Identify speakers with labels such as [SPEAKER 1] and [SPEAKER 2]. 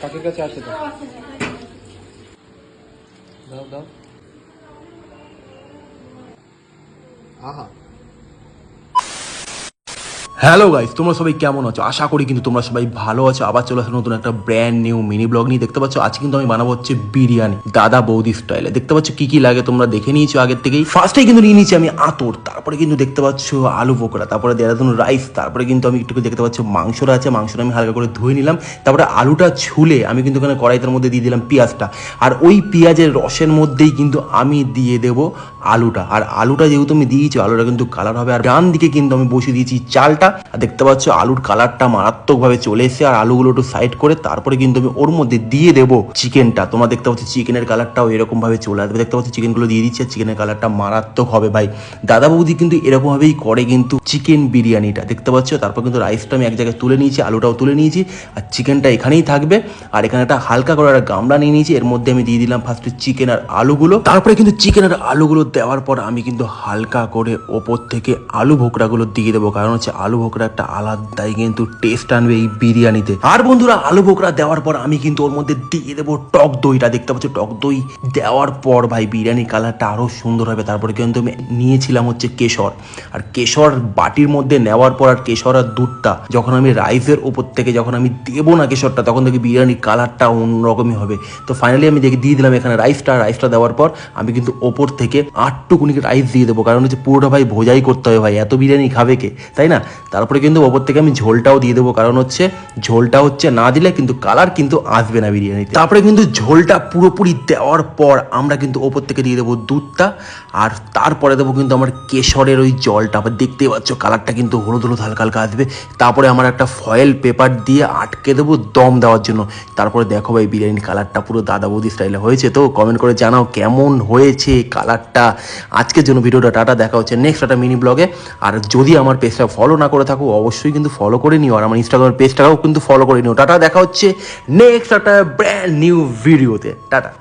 [SPEAKER 1] কাকের কাছে আছে তো, দাও দাও। আহা,
[SPEAKER 2] হ্যালো গাইস, তোমরা সবাই কেমন আছো? আশা করি কিন্তু তোমরা সবাই ভালো আছো। আবার চলে আসলো নতুন একটা ব্র্যান্ড নিউ মিনি ব্লগ নিয়ে। দেখতে পাচ্ছ আজকে কিন্তু আমি বানাবো হচ্ছে বিরিয়ানি দাদা বৌদি স্টাইলে। দেখতে পাচ্ছ কি কি লাগে তোমরা দেখে নিয়েছো আগের থেকেই। ফার্স্টেই কিন্তু নিয়ে নিয়েছি আমি আতর, তারপরে কিন্তু দেখতে পাচ্ছ আলু বোকরা, তারপরে দেরাদুন রাইস, তারপরে কিন্তু আমি একটু দেখতে পাচ্ছ মাংসটা আছে, মাংসটা আমি হালকা করে ধুয়ে নিলাম। তারপরে আলুটা ছুলে আমি কিন্তু ওখানে কড়াইটার মধ্যে দিয়ে দিলাম পেঁয়াজটা, আর ওই পেঁয়াজের রসের মধ্যেই কিন্তু আমি দিয়ে দেবো আলুটা। আর আলুটা যেহেতু আমি দিয়েছি, আলুটা কিন্তু কালার হবে। আর ডান দিকে কিন্তু আমি বসিয়ে দিয়েছি চালটা। আর দেখতে পাচ্ছ আলুর কালারটা মারাত্মকভাবে চলে এসেছে। আর আলুগুলো একটু সাইড করে তারপরে কিন্তু আমি ওর মধ্যে দিয়ে দেবো চিকেনটা। তোমরা দেখতে পাচ্ছ চিকেনের কালারটাও এরকম ভাবে চলে আসবে। দেখতে পাচ্ছ চিকেনগুলো দিয়ে দিচ্ছে, চিকেনের কালারটা মারাত্মক হবে ভাই। দাদা বৌদি কিন্তু এরকম ভাবেই করে কিন্তু চিকেন বিরিয়ানিটা। দেখতে পাচ্ছ তারপর কিন্তু রাইসটা আমি এক জায়গায় তুলে নিয়েছি, আলুটাও তুলে নিয়েছি, আর চিকেনটা এখানেই থাকবে। আর এখানে একটা হালকা করে একটা গামলা নিয়ে নিয়েছি, এর মধ্যে আমি দিয়ে দিলাম ফার্স্টে চিকেন আর আলুগুলো। তারপরে কিন্তু চিকেন আর আলুগুলো দেওয়ার পর আমি কিন্তু হালকা করে ওপর থেকে আলু ভোকরাগুলো দিয়ে দেবো, কারণ হচ্ছে আলু ভোকরা একটা আলাদাই কিন্তু টেস্ট আনবে এই বিরিয়ানিতে। আর বন্ধুরা, আলু ভোকরা দেওয়ার পর আমি কিন্তু ওর মধ্যে দিয়ে দেবো টক দইটা। দেখতে পাচ্ছ টক দই দেওয়ার পর ভাই বিরিয়ানির কালারটা আরো সুন্দর হবে। তারপরে কিন্তু আমি নিয়েছিলাম হচ্ছে কেশর, আর কেশর বাটির মধ্যে নেওয়ার পর আর কেশর আর দুধটা যখন আমি রাইসের উপর থেকে যখন আমি দেবো না কেশরটা, তখন দেখি বিরিয়ানির কালারটা অন্যরকমই হবে। তো ফাইনালি আমি দিয়ে দিলাম এখানে রাইসটা দেওয়ার পর আমি কিন্তু ওপর থেকে 8টুকুনি রাইস দিয়ে দেবো, কারণ হচ্ছে পুরোটা ভাই ভোজাই করতে হবে ভাই, এত বিরিয়ানি খাবে কে, তাই না? তারপরে কিন্তু ওপর থেকে আমি ঝোলটাও দিয়ে দেবো, কারণ হচ্ছে ঝোলটা হচ্ছে না দিলে কিন্তু কালার কিন্তু আসবে না বিরিয়ানিতে। তারপরে কিন্তু ঝোলটা পুরোপুরি দেওয়ার পর আমরা কিন্তু ওপর থেকে দিয়ে দেবো দুধটা, আর তারপরে দেবো কিন্তু আমার কেশরের ওই জলটা। আবার দেখতে পাচ্ছ কালারটা কিন্তু হলুদ হলুদ হালকা হালকা আসবে। তারপরে আমার একটা ফয়েল পেপার দিয়ে আটকে দেবো দম দেওয়ার জন্য। তারপরে দেখো ভাই বিরিয়ানির কালারটা পুরো দাদা বৌদি স্টাইলে হয়েছে। তো কমেন্ট করে জানাও কেমন হয়েছে কালারটা। আজকের জন্য ভিডিওটা টাটা, দেখা হচ্ছে নেক্সট একটা মিনি ব্লগে। আর যদি আমার পেজটা ফলো না করে থাকো অবশ্যই কিন্তু ফলো করে নিও, আর আমার ইনস্টাগ্রাম পেজটাও কিন্তু ফলো করে নিও। টাটা, দেখা হচ্ছে নেক্সট একটা ব্র্যান্ড নিউ ভিডিওতে। টাটা।